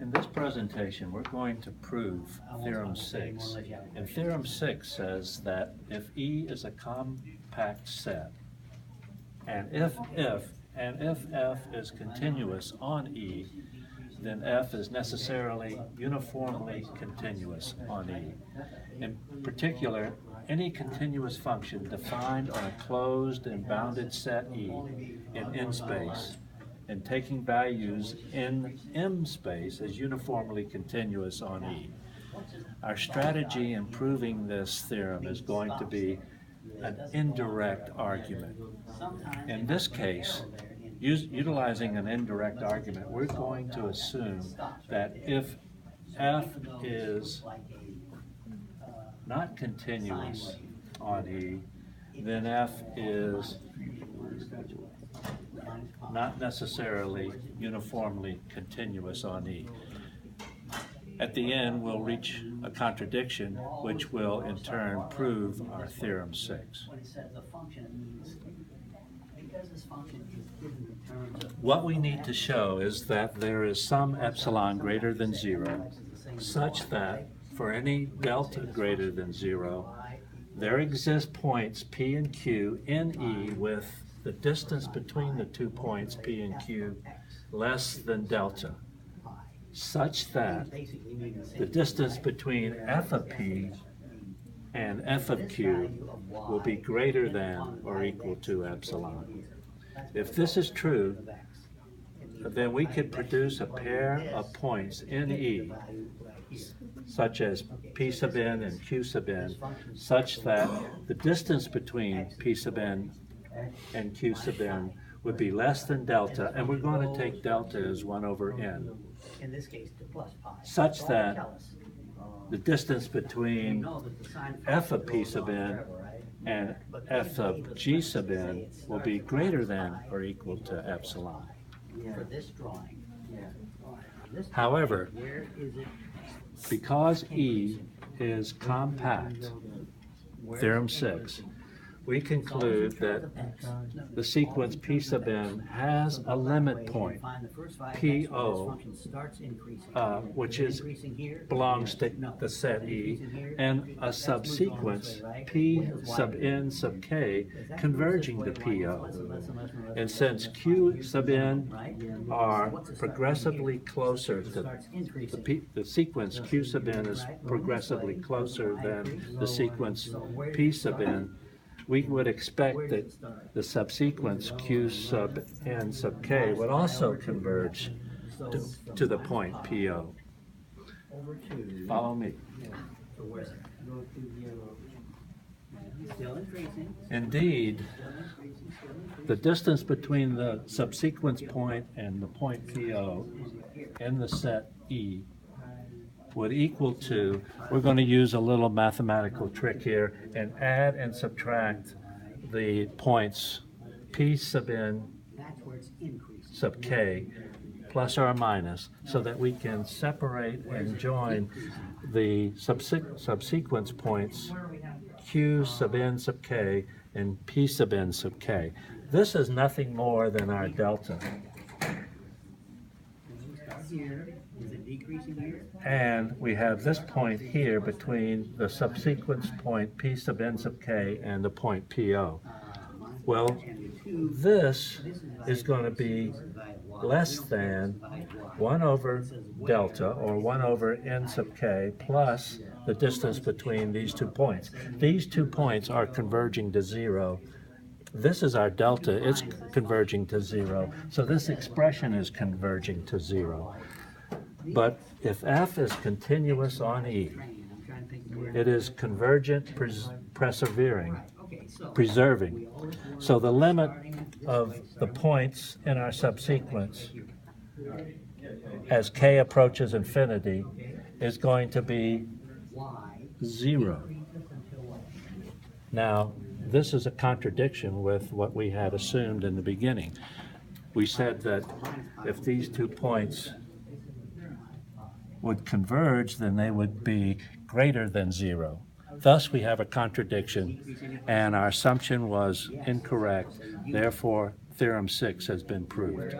In this presentation, we're going to prove Theorem 6. And Theorem 6 says that if E is a compact set, and if F is continuous on E, then F is necessarily uniformly continuous on E. In particular, any continuous function defined on a closed and bounded set E in N space and taking values in M space is uniformly continuous on E. Our strategy in proving this theorem is going to be an indirect argument. In this case, utilizing an indirect argument, we're going to assume that if F is not continuous on E, then F is not necessarily uniformly continuous on E. At the end, we'll reach a contradiction, which will in turn prove our Theorem 6. What we need to show is that there is some epsilon greater than 0, such that for any delta greater than 0, there exist points P and Q in E with the distance between the 2 points P and Q less than delta, such that the distance between F of P and F of Q will be greater than or equal to epsilon. If this is true, then we could produce a pair of points in E, such as P sub n and Q sub n, such that the distance between P sub n and Q sub n would be less than delta, and we're going to take delta as 1 over n, such that the distance between F of P sub n and F of G sub n will be greater than or equal to epsilon. However, because E is compact, Theorem 6, we conclude that the sequence P sub n has a limit point, PO, which belongs to the set E, and a subsequence, P sub n sub k, converging to PO. And since Q sub n are progressively closer to the sequence Q sub n is progressively closer than the sequence P sub n, we would expect that the subsequence Q sub n sub k would also converge to the point PO. Follow me. Indeed, the distance between the subsequence point and the point PO in the set E would equal to, we're going to use a little mathematical trick here and add and subtract the points P sub n sub k plus or minus, so that we can separate and join the subsequence points Q sub n sub k and P sub n sub k. This is nothing more than our delta. And we have this point here between the subsequence point P sub n sub k and the point PO. Well, this is going to be less than 1 over delta, or 1 over n sub k, plus the distance between these 2 points. These 2 points are converging to 0. This is our delta. It's converging to 0. So this expression is converging to 0. But if F is continuous on E, it is convergent preserving. So the limit of the points in our subsequence as k approaches infinity is going to be 0. Now, this is a contradiction with what we had assumed in the beginning. We said that if these 2 points would converge, then they would be greater than 0. Thus, we have a contradiction, and our assumption was incorrect. Therefore, Theorem 6 has been proved.